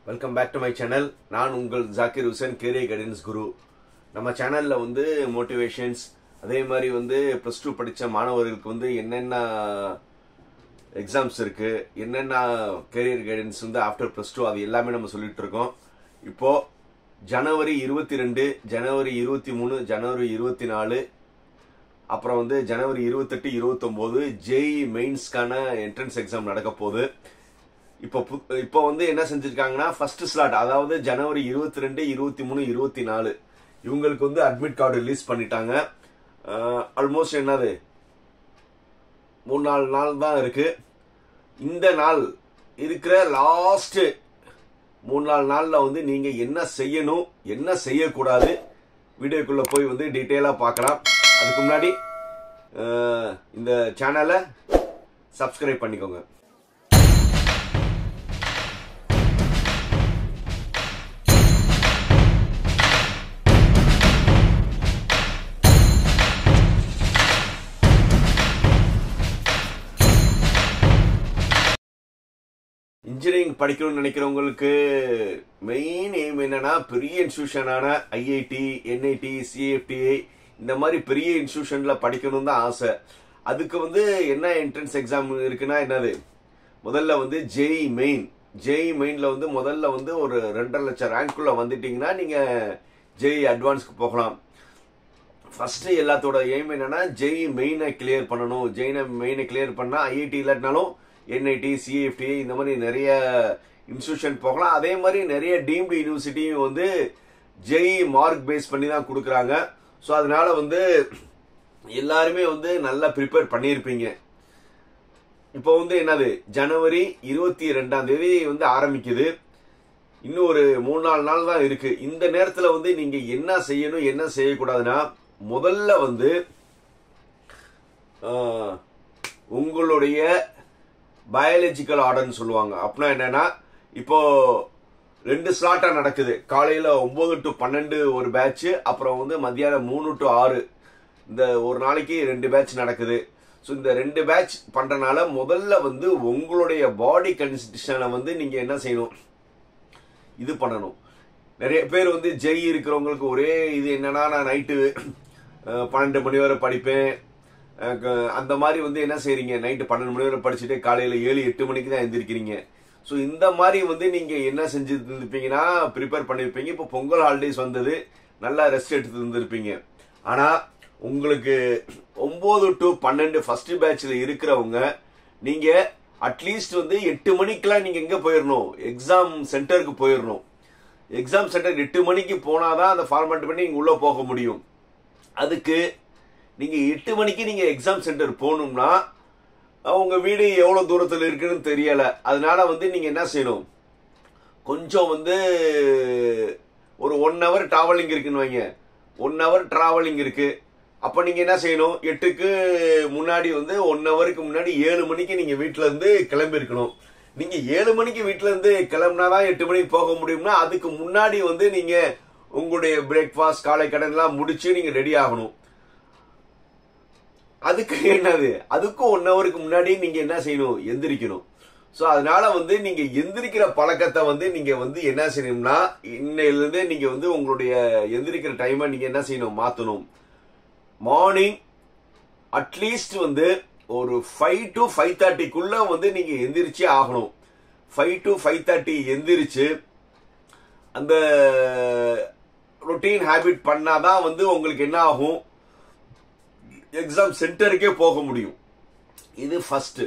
Welcome back to my channel. நான் உங்கள் Zakir Hussain, career guidance guru. நம்ம சேனலில் வந்து மோட்டிவேஷன்ஸ், அதே மாதிரி வந்து ப்ளஸ் டூ படித்த மாணவர்களுக்கு வந்து என்னென்ன எக்ஸாம்ஸ் இருக்குது, என்னென்ன கேரியர் கைடன்ஸ் வந்து ஆஃப்டர் ப்ளஸ் டூ, அது எல்லாமே நம்ம சொல்லிட்டு இருக்கோம். இப்போது ஜனவரி 22, ஜனவரி 23, ஜனவரி 24, அப்புறம் வந்து ஜனவரி 28, 29 ஜேஇ மெயின்ஸ்க்கான என்ட்ரன்ஸ் எக்ஸாம் நடக்க போகுது. இப்போ வந்து என்ன செஞ்சிருக்காங்கன்னா, ஃபர்ஸ்ட் ஸ்லாட், அதாவது ஜனவரி 22, 23, 24 இவங்களுக்கு வந்து அட்மிட் கார்டு ரிலீஸ் பண்ணிட்டாங்க. ஆல்மோஸ்ட் என்னது 3-4 நாள் தான் இருக்கு. இந்த நாள் இருக்கிற லாஸ்ட் 3-4 நாள்ல வந்து நீங்க என்ன செய்யணும், என்ன செய்யக்கூடாது, வீடியோக்குள்ள போய் வந்து டீட்டெயிலா பார்க்கலாம். அதுக்கு முன்னாடி இந்த சேனலை சப்ஸ்கிரைப் பண்ணிக்கோங்க. இன்ஜினியரிங் படிக்கணும்னு நினைக்கிறவங்களுக்கு மெயின் எய்ம் என்னன்னா, பெரிய இன்ஸ்டிடியூஷனான ஐஐடி, என்ஐடி, சிஎஃப்டிஐ இந்த மாதிரி பெரிய இன்ஸ்டிடியூஷன்ல படிக்கணும் தான் ஆசை. அதுக்கு வந்து என்ன என்ட்ரன்ஸ் எக்ஸாம் இருக்குன்னா என்னது, முதல்ல வந்து ஜேஇ மெயின். ஜேஇ மெயின்ல வந்து முதல்ல வந்து ஒரு 2.5 லட்சம் ரேங்க்குள்ள வந்துட்டீங்கன்னா நீங்க ஜேஇ அட்வான்ஸ்க்கு போகலாம். ஃபர்ஸ்ட் எல்லாத்தோட எய்ம் என்னன்னா, ஜேஇ மெயினை கிளியர் பண்ணணும். ஜேஇ மெயினை கிளியர் பண்ணா ஐஐடி இல்லாட்டினாலும் என்ஐடி, சிஎஃப்டிஐ இந்த மாதிரி நிறைய இன்ஸ்டிடியூஷன் போகலாம். அதே மாதிரி நிறைய டீம்டு யூனிவர்சிட்டியும் வந்து ஜேஇ மார்க் பேஸ் பண்ணி தான் கொடுக்குறாங்க. ஸோ அதனால வந்து எல்லாருமே வந்து நல்லா ப்ரிப்பேர் பண்ணியிருப்பீங்க. இப்போ வந்து என்னது, ஜனவரி 22 வந்து ஆரம்பிக்குது. இன்னும் ஒரு 3-4 நாள் தான் இருக்கு. இந்த நேரத்தில் வந்து நீங்க என்ன செய்யணும், என்ன செய்யக்கூடாதுன்னா, முதல்ல வந்து உங்களுடைய பயாலஜிக்கல் ஆர்டர்னு சொல்லுவாங்க. அப்படின்னா என்னன்னா, இப்போ 2 ஸ்லாட்டா நடக்குது. காலையில 9 to 12 ஒரு பேட்ச், அப்புறம் வந்து மத்தியானம் 3 to 6 இந்த ஒரு நாளைக்கு 2 பேட்ச் நடக்குது. ஸோ இந்த 2 பேட்ச் பண்றதுனால முதல்ல வந்து உங்களுடைய பாடி கன்ஸ்டிஷனை வந்து நீங்க என்ன செய்யணும், இது பண்ணணும். நிறைய பேர் வந்து ஜெய் இருக்கிறவங்களுக்கு ஒரே இது என்னன்னா, நான் நைட்டு 12 மணி வரை படிப்பேன், அந்த மாதிரி வந்து என்ன செய்றீங்க, நைட்டு 12 மணி வரை படிச்சுட்டு காலையில 7-8 மணிக்கு தான் எந்திரிக்கிறீங்க. ஸோ இந்த மாதிரி வந்து நீங்க என்ன செஞ்சு இருந்திருப்பீங்கன்னா, ப்ரிப்பேர் பண்ணிருப்பீங்க. இப்போ பொங்கல் ஹாலிடேஸ் வந்தது, நல்லா ரெஸ்ட் எடுத்து இருந்திருப்பீங்க. ஆனா உங்களுக்கு 9 to 12 ஃபர்ஸ்ட் பேட்ச்ல இருக்கிறவங்க நீங்க அட்லீஸ்ட் வந்து 8 மணிக்கெல்லாம் நீங்க எங்க போயிடணும், எக்ஸாம் சென்டருக்கு போயிடணும். எக்ஸாம் சென்டர் 8 மணிக்கு போனாதான் அந்த ஃபார்மேட் பண்ணி நீங்க உள்ள போக முடியும். அதுக்கு நீங்க 8 மணிக்கு நீங்க எக்ஸாம் சென்டர் போகணும்னா உங்க வீடு எவ்வளவு தூரத்தில் இருக்குன்னு தெரியல. அதனால வந்து நீங்க என்ன செய்யணும், கொஞ்சம் வந்து ஒரு 1 hour டிராவலிங் இருக்குன்னு வைங்க. 1 hour டிராவலிங் இருக்கு. அப்ப நீங்க என்ன செய்யணும், 8க்கு முன்னாடி வந்து 1 hourக்கு முன்னாடி 7 மணிக்கு நீங்க வீட்டுல இருந்து கிளம்பி இருக்கணும். நீங்க 7 மணிக்கு வீட்டுல இருந்து கிளம்பினாதான் 8 மணிக்கு போக முடியும்னா, அதுக்கு முன்னாடி வந்து நீங்க உங்களுடைய பிரேக்ஃபாஸ்ட், காலை கடன் எல்லாம் முடிச்சு நீங்க ரெடி ஆகணும். அதுக்கு என்னது, அதுக்கும் 1 hourக்கு முன்னாடி நீங்க என்ன செய்யணும், எந்திரிக்கணும். சோ அதனால வந்து நீங்க எந்திரிக்கிற பழக்கத்தை வந்து நீங்க வந்து என்ன செய்யணும்னா, இன்னையிலிருந்து நீங்க வந்து உங்களுடைய எந்திரிக்கிற டைமை நீங்க என்ன செய்யணும், மாத்தணும். மார்னிங் அட்லீஸ்ட் வந்து ஒரு 5 to 5:30க்குள்ள வந்து நீங்க எந்திரிச்சே ஆகணும். 5 to 5:30 எந்திரிச்சு அந்த ரொட்டீன் ஹேபிட் பண்ணாதான் வந்து உங்களுக்கு என்ன ஆகும், எக்ஸாம் சென்டருக்கே போக முடியும். இது ஃபர்ஸ்ட்.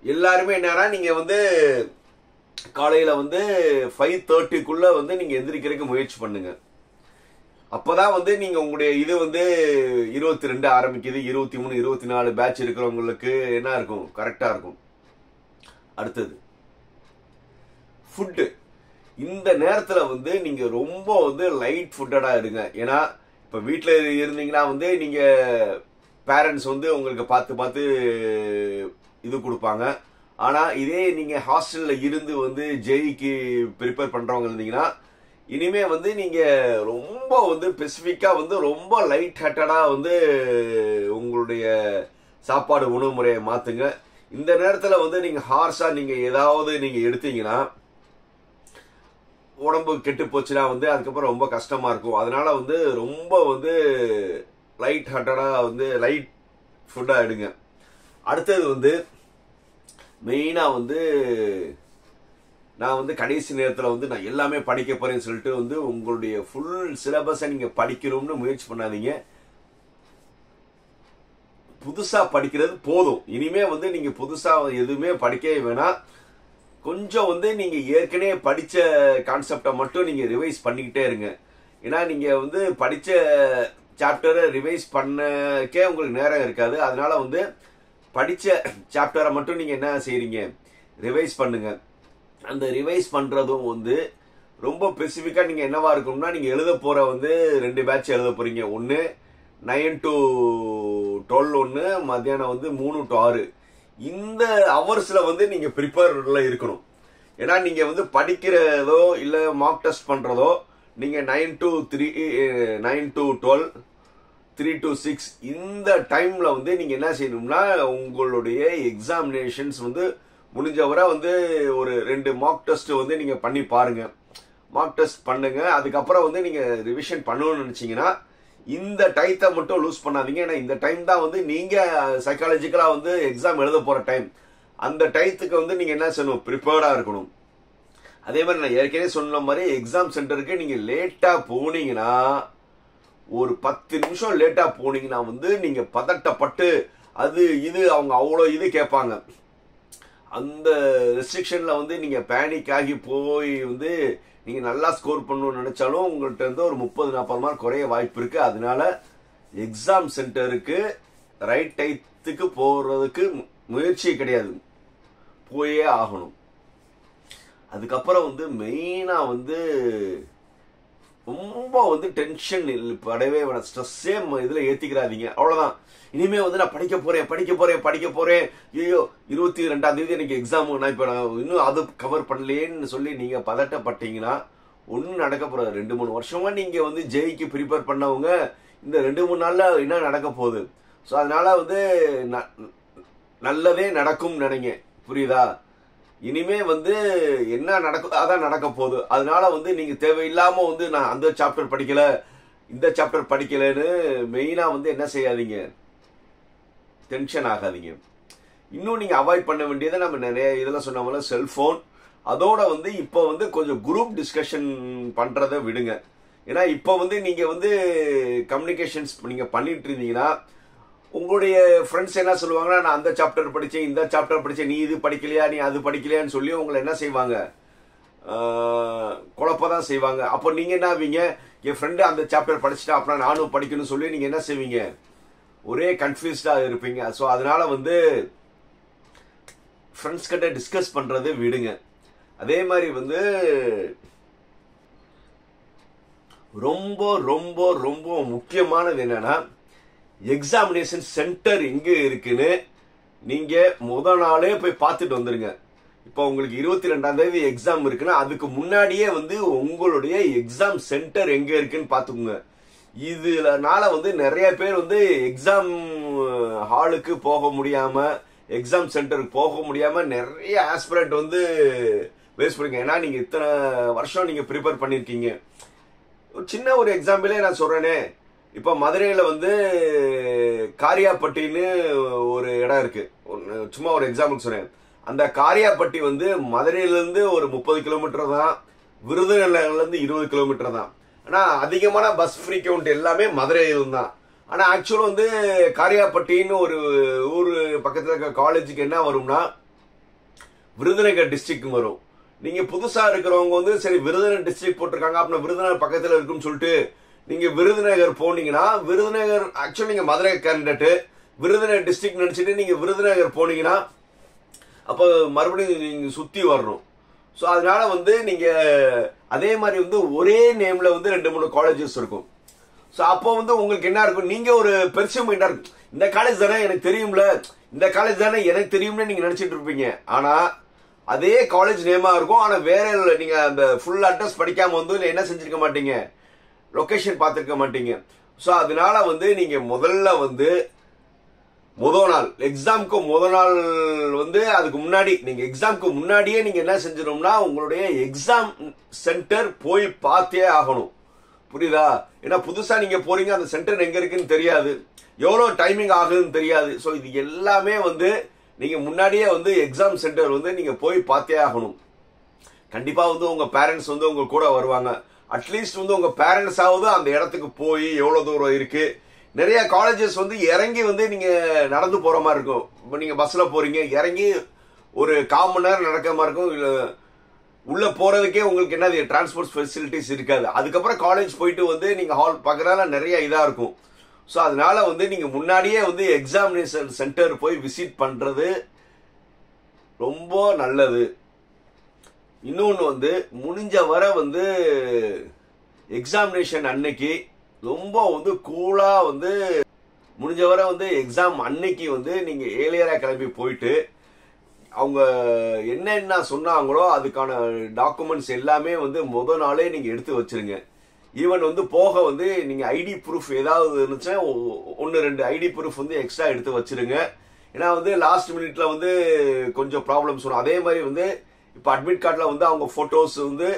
எல்லாருமே என்னன்னா, நீங்க வந்து காலையில வந்து 5:30க்குள்ள வந்து நீங்க எந்திரிக்கிறதுக்கு முயற்சி பண்ணுங்க. அப்பதான் வந்து நீங்க உங்களுடைய இது வந்து 22 ஆரம்பிக்குது, 23, 24 பேட்ச் இருக்கிறவங்களுக்கு என்ன இருக்கும், கரெக்டா இருக்கும். அடுத்தது ஃபுட்டு. இந்த நேரத்துல வந்து நீங்க ரொம்ப வந்து லைட் ஃபுட்டடா இருங்க. ஏன்னா இப்ப வீட்டுல இருந்தீங்கன்னா வந்து நீங்க பேரண்ட்ஸ் வந்து உங்களுக்கு பார்த்து இது கொடுப்பாங்க. ஆனா இதே நீங்க ஹாஸ்டல்ல இருந்து வந்து ஜேஇக்கு ப்ரிப்பேர் பண்றவங்க இருந்தீங்கன்னா, இனிமே வந்து நீங்க ரொம்ப வந்து ஸ்பெசிபிக்கா வந்து ரொம்ப லைட் ஹார்ட்டடா வந்து உங்களுடைய சாப்பாடு உணவு முறையை மாத்துங்க. இந்த நேரத்துல வந்து நீங்க ஹார்ஷா நீங்க ஏதாவது நீங்க எடுத்தீங்கன்னா உடம்பு கெட்டு போச்சுன்னா வந்து அதுக்கப்புறம் ரொம்ப கஷ்டமா இருக்கும். அதனால வந்து ரொம்ப வந்து லைட் ஹார்ட்டடா வந்து லைட் ஃபுட்டா எடுங்க. அடுத்தது வந்து மெயினா வந்து நான் வந்து கடைசி நேரத்தில் வந்து நான் எல்லாமே படிக்க போறேன்னு சொல்லிட்டு வந்து உங்களுடைய ஃபுல் சிலபஸை நீங்க படிக்கணும்னு முயற்சி பண்ணாதீங்க. புதுசா படிக்கிறது போதும். இனிமே வந்து நீங்க புதுசா எதுவுமே படிக்கவே வேணாம். கொஞ்சம் வந்து நீங்க ஏற்கனவே படிச்ச கான்செப்டை மட்டும் நீங்க ரிவைஸ் பண்ணிக்கிட்டே இருங்க. ஏன்னா நீங்க வந்து படிச்ச சாப்டரை ரிவைஸ் பண்ணக்கே உங்களுக்கு நேரம் இருக்காது. அதனால வந்து படிச்ச சாப்டரை மட்டும் நீங்க என்ன செய்றீங்க, ரிவைஸ் பண்ணுங்க. அந்த ரிவைஸ் பண்றதும் வந்து ரொம்ப ஸ்பெசிஃபிக்கா நீங்க என்னவா இருக்கணும்னா, நீங்க எழுத போற வந்து 2 பேட்ச் எழுத போறீங்க. ஒன்னு 9 to 12, ஒன்னு மத்தியானம் வந்து 3 to 6. இந்த அவர்ஸ்ல வந்து நீங்க ப்ரிப்பேர்ல இருக்கணும். ஏன்னா நீங்க வந்து படிக்கிறதோ இல்ல மார்க் டெஸ்ட் பண்றதோ நீங்க 9 to 12, 3 to 6 இந்த டைம்ல வந்து நீங்க என்ன செய்யணும்னா, உங்களுடைய எக்ஸாமினேஷன்ஸ் வந்து முடிஞ்சவரை வந்து ஒரு 2 மார்க் டெஸ்ட் வந்து நீங்க பண்ணி பாருங்க. மார்க் டெஸ்ட் பண்ணுங்க. அதுக்கப்புறம் வந்து நீங்க ரிவிஷன் பண்ணணும்னு நினைச்சீங்கன்னா இந்த டைத்தை மட்டும் லூஸ் பண்ணாதீங்க. ஏன்னா இந்த டைம் தான் வந்து நீங்க சைக்காலஜிக்கலா வந்து எக்ஸாம் எழுத போற டைம். அந்த டைத்துக்கு வந்து நீங்க என்ன செய்யணும், ப்ரிப்பேர்டா இருக்கணும். அதே மாதிரி நான் ஏற்கனவே சொன்ன மாதிரி எக்ஸாம் சென்டருக்கு நீங்க லேட்டா போனீங்கன்னா, ஒரு 10 நிமிஷம் லேட்டா போனீங்கன்னா வந்து நீங்க பதட்டப்பட்டு அது இது அவங்க அவ்வளோ இது கேட்பாங்க. அந்த ரெஸ்ட்ரிக்ஷன்ல வந்து நீங்க பேனிக் ஆகி போய் வந்து நீங்க நல்லா ஸ்கோர் பண்ணணும்னு நினைச்சாலும் உங்கள்கிட்ட இருந்து ஒரு 30-40 மார்க் குறைய வாய்ப்பு இருக்கு. அதனால எக்ஸாம் சென்டருக்கு ரைட் டைத்துக்கு போறதுக்கு முயற்சி கிடையாது, போயே ஆகணும். அதுக்கப்புறம் வந்து மெயினா வந்து ரொம்ப வந்து டென்ஷன் படவே வேணாம், ஸ்ட்ரெஸ்ஸே இதுல ஏத்திக்கிறாதீங்க. அவ்வளவுதான். இனிமே வந்து நான் படிக்க போறேன். ஐயோ 22ஆம் தேதி எனக்கு எக்ஸாம், நான் இப்ப இன்னும் அது கவர் பண்ணலேன்னு சொல்லி நீங்க பதட்டப்பட்டீங்கன்னா ஒன்னும் நடக்க போறாது. 2-3 வருஷமா நீங்க வந்து ஜெய்க்கு ப்ரிப்பேர் பண்ணவங்க இந்த 2-3 நாள்ல என்ன நடக்க போகுது? ஸோ அதனால வந்து நல்லதே நடக்கும் நினைங்க, புரியுதா? இனிமே வந்து என்ன நடக்கும் அதான் நடக்க போகுது. அதனால வந்து நீங்க தேவையில்லாம வந்து நான் அந்த சாப்டர் படிக்கல இந்த சாப்டர் படிக்கலன்னு மெயினா வந்து என்ன செய்யாதீங்க, டென்ஷன் ஆகாதீங்க. இன்னும் நீங்க அவாய்ட் பண்ண வேண்டியதை நம்ம நிறைய இதெல்லாம் சொன்ன செல்போன், அதோட வந்து இப்ப வந்து கொஞ்சம் குரூப் டிஸ்கஷன் பண்றதை விடுங்க. ஏன்னா இப்ப வந்து நீங்க வந்து கம்யூனிகேஷன்ஸ் நீங்க பண்ணிட்டு இருந்தீங்கன்னா உங்களுடைய ஃப்ரெண்ட்ஸ் என்ன சொல்லுவாங்கன்னா, நான் அந்த சாப்டர் படிச்சேன் இந்த சாப்டர் படிச்சேன், நீ இது படிக்கலையா நீ அது படிக்கலையான்னு சொல்லி உங்களை என்ன செய்வாங்க, குழப்பதான் செய்வாங்க. அப்போ நீங்க என்ன ஆவீங்க, என் ஃப்ரெண்டு அந்த சாப்டர் படிச்சுட்டா அப்புறம் நானும் படிக்கணும்னு சொல்லி நீங்க என்ன செய்வீங்க, ஒரே கன்ஃபியூஸ்டா இருப்பீங்க. ஸோ அதனால வந்து ஃப்ரெண்ட்ஸ் கிட்ட டிஸ்கஸ் பண்றதை விடுங்க. அதே மாதிரி வந்து ரொம்ப ரொம்ப ரொம்ப முக்கியமானது என்னன்னா, எக்ஸாமினேஷன் சென்டர் எங்க இருக்குன்னு நீங்க முதல் நாளே போய் பார்த்துட்டு வந்துருங்க. இப்போ உங்களுக்கு 22ஆம் தேதி எக்ஸாம் இருக்குன்னா அதுக்கு முன்னாடியே வந்து உங்களுடைய எக்ஸாம் சென்டர் எங்க இருக்குன்னு பாத்துக்கோங்க. இதனால வந்து நிறைய பேர் வந்து எக்ஸாம் ஹாலுக்கு போக முடியாம, எக்ஸாம் சென்டருக்கு போக முடியாம நிறைய ஆஸ்பிரண்ட் வந்து வேஸ்ட் பண்ணுங்க. ஏன்னா நீங்க இத்தனை வருஷம் நீங்க ப்ரிப்பேர் பண்ணிருக்கீங்க. சின்ன ஒரு எக்ஸாம்பிளே நான் சொல்றேனே, இப்ப மதுரையில வந்து காரியாப்பட்டின்னு ஒரு இடம் இருக்கு, சும்மா ஒரு எக்ஸாம்பிள் சொன்னேன். அந்த காரியாப்பட்டி வந்து மதுரையில இருந்து ஒரு 30 கிலோமீட்டர் தான், விருதுநகர்ல இருந்து 20 கிலோமீட்டர் தான். ஆனா அதிகமான பஸ் ஃப்ரீக்வெண்ட் எல்லாமே மதுரையில் தான். ஆனா ஆக்சுவல் வந்து காரியாப்பட்டின்னு ஒரு ஊர் பக்கத்துல இருக்க காலேஜுக்கு என்ன வரும்னா விருதுநகர் டிஸ்ட்ரிக்ட் வரும். நீங்க புதுசா இருக்கிறவங்க வந்து சரி விருதுநகர் டிஸ்ட்ரிக்ட் போட்டிருக்காங்க அப்படின்னா விருதுநகர் பக்கத்துல இருக்குன்னு சொல்லிட்டு நீங்க விருதுநகர் போனீங்கன்னா, விருதுநகர் ஆக்சுவலி நீங்க மதுரை கேண்டிடேட் விருதுநகர் டிஸ்ட்ரிக்ட் நினைச்சிட்டு நீங்க விருதுநகர் போனீங்கன்னா அப்போ மறுபடியும் நீங்க சுத்தி வரணும். ஸோ அதனால வந்து நீங்க அதே மாதிரி வந்து ஒரே நேம்ல வந்து 2-3 காலேஜஸ் இருக்கும். ஸோ அப்போ வந்து உங்களுக்கு என்ன இருக்கும், நீங்க ஒரு பெருசு மைண்டா இருக்கும், இந்த காலேஜ் தானே எனக்கு தெரியும்ல, இந்த காலேஜ் தானே எனக்கு தெரியும்னு நீங்க நினைச்சிட்டு இருப்பீங்க. ஆனா அதே காலேஜ் நேமா இருக்கும், ஆனா வேற நீங்க அந்த ஃபுல் அட்ரஸ் படிக்காம வந்து என்ன செஞ்சிருக்க மாட்டீங்க, லொகேஷன் பார்த்திருக்க மாட்டீங்க. ஸோ அதனால வந்து நீங்க முதல்ல வந்து முதல் நாள் எக்ஸாமுக்கு முதல் நாள் வந்து அதுக்கு முன்னாடி நீங்க எக்ஸாமுக்கு முன்னாடியே நீங்க என்ன செஞ்சிடணும்னா உங்களுடைய எக்ஸாம் சென்டர் போய் பார்த்தே ஆகணும். புரியுதா? ஏன்னா புதுசா நீங்க போறீங்க, அந்த சென்டர் எங்க இருக்குன்னு தெரியாது, எவ்வளவு டைமிங் ஆகுதுன்னு தெரியாது. ஸோ இது எல்லாமே வந்து நீங்க முன்னாடியே வந்து எக்ஸாம் சென்டர் வந்து நீங்க போய் பார்த்தே ஆகணும். கண்டிப்பா வந்து உங்க பேரண்ட்ஸ் வந்து உங்க கூட வருவாங்க. அட்லீஸ்ட் வந்து உங்க பேரண்ட்ஸ் ஆவது அந்த இடத்துக்கு போய் எவ்வளவு தூரம் இருக்கு. நிறைய காலேஜஸ் வந்து இறங்கி வந்து நீங்க நடந்து போற மாதிரி இருக்கும். இப்போ நீங்க பஸ்ல போறீங்க, இறங்கி ஒரு 1/4 மணி நேரம் நடக்கிற மாதிரி இருக்கும். இல்ல உள்ள போறதுக்கே உங்களுக்கு என்ன டிரான்ஸ்போர்ட் ஃபெசிலிட்டிஸ் இருக்காது. அதுக்கப்புறம் காலேஜ் போயிட்டு வந்து நீங்க ஹால் பார்க்கறதால நிறைய இதா இருக்கும். ஸோ அதனால வந்து நீங்க முன்னாடியே வந்து எக்ஸாமினேஷன் சென்டர் போய் விசிட் பண்றது ரொம்ப நல்லது. இன்னொன்று வந்து முடிஞ்ச வர வந்து எக்ஸாமினேஷன் அன்னைக்கு ரொம்ப வந்து கூலா வந்து முடிஞ்ச வர வந்து எக்ஸாம் அன்னைக்கு வந்து நீங்க ஏர்லியரா கிளம்பி போயிட்டு அவங்க என்னென்ன சொன்னாங்களோ அதுக்கான டாக்குமெண்ட்ஸ் எல்லாமே வந்து முதல் நாளே நீங்க எடுத்து வச்சிருங்க. ஈவன் வந்து போக வந்து நீங்க ஐடி ப்ரூஃப் ஏதாவது இருந்துச்சுன்னா 1-2 ஐடி ப்ரூஃப் வந்து எக்ஸ்ட்ரா எடுத்து வச்சிருங்க. ஏன்னா வந்து லாஸ்ட் மினிட்ல வந்து கொஞ்சம் ப்ராப்ளம்ஸ் வரும். அதே மாதிரி வந்து இப்போ அட்மிட் கார்டில் வந்து அவங்க போட்டோஸ் வந்து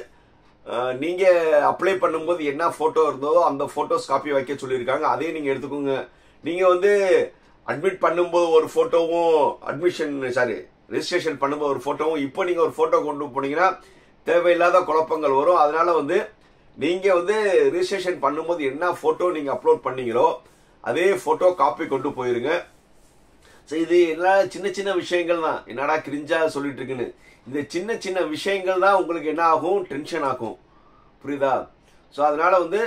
நீங்க அப்ளை பண்ணும்போது என்ன போட்டோ இருந்ததோ அந்த போட்டோஸ் காப்பி வைக்க சொல்லியிருக்காங்க, அதையும் நீங்க எடுத்துக்கோங்க. நீங்க வந்து அட்மிட் பண்ணும்போது ஒரு போட்டோவும் ரெஜிஸ்ட்ரேஷன் பண்ணும்போது ஒரு போட்டோவும் இப்போ நீங்க ஒரு போட்டோ கொண்டு போனீங்கன்னா தேவையில்லாத குழப்பங்கள் வரும். அதனால வந்து நீங்க வந்து ரெஜிஸ்ட்ரேஷன் பண்ணும்போது என்ன போட்டோ நீங்க அப்லோட் பண்ணீங்களோ அதே போட்டோ காப்பி கொண்டு போயிருங்க. இது எல்லாம் சின்ன சின்ன விஷயங்கள் தான். என்னடா கிரிஞ்சா சொல்லிட்டு இருக்குன்னு, இந்த சின்ன சின்ன விஷயங்கள் தான் உங்களுக்கு என்ன ஆகும், டென்ஷன் ஆகும். புரியுதா? ஸோ அதனால வந்து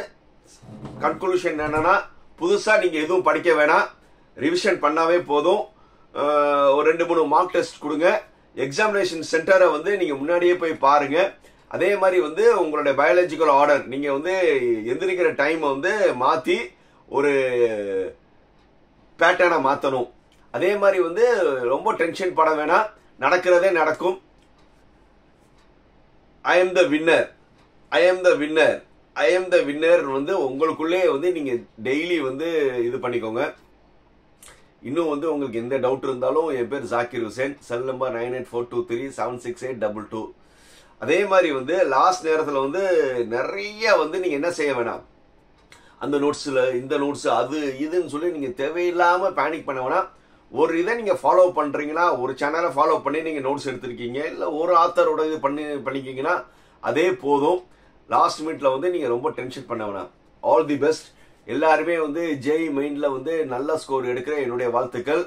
கன்க்ளூஷன் என்னன்னா, புதுசா நீங்க எதுவும் படிக்க வேணாம், ரிவிஷன் பண்ணாவே போதும். ஒரு 2-3 மார்க் டெஸ்ட் கொடுங்க. எக்ஸாமினேஷன் சென்டரை வந்து நீங்க முன்னாடியே போய் பாருங்க. அதே மாதிரி வந்து உங்களுடைய பயாலஜிக்கல் ஆர்டர் நீங்க வந்து எந்திரிக்கிற டைம் வந்து மாத்தி ஒரு பேட்டர்னை மாத்தணும். அதே மாதிரி வந்து ரொம்ப டென்ஷன் பட வேணாம், நடக்கிறதே நடக்கும். ஐ எம் த வின்னர் வந்து உங்களுக்குள்ளே வந்து நீங்க டெய்லி வந்து இது பண்ணிக்கோங்க. இன்னும் வந்து உங்களுக்கு எந்த டவுட் இருந்தாலும் என் பேர் ஜாக்கிர் ஹுசேன், செல் நம்பர் 9842376822. அதே மாதிரி வந்து லாஸ்ட் நேரத்தில் வந்து நிறைய வந்து நீங்க என்ன செய்ய வேணாம், அந்த நோட்ஸ்ல இந்த நோட்ஸ் அது இதுன்னு சொல்லி நீங்க தேவையில்லாம பேனிக் பண்ண வேணாம். ஒரு இதை நீங்க ஃபாலோ பண்றீங்கன்னா, ஒரு சேனலை ஃபாலோ பண்ணி நீங்க நோட்ஸ் எடுத்திருக்கீங்க, இல்ல ஒரு ஆத்தரோட இது பண்ணிக்கீங்கன்னா அதே போதும். லாஸ்ட் மினிட்ல வந்து நீங்க ரொம்ப டென்ஷன் பண்ண வேணாம். All the best. எல்லாருமே வந்து ஜேஇ மெயின்ல வந்து நல்ல ஸ்கோர் எடுக்கிற என்னுடைய வாழ்த்துக்கள்.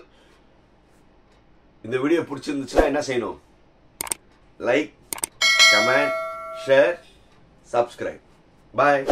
இந்த வீடியோ பிடிச்சிருந்துச்சுன்னா என்ன செய்யணும்? Like, comment, share, subscribe. பாய்.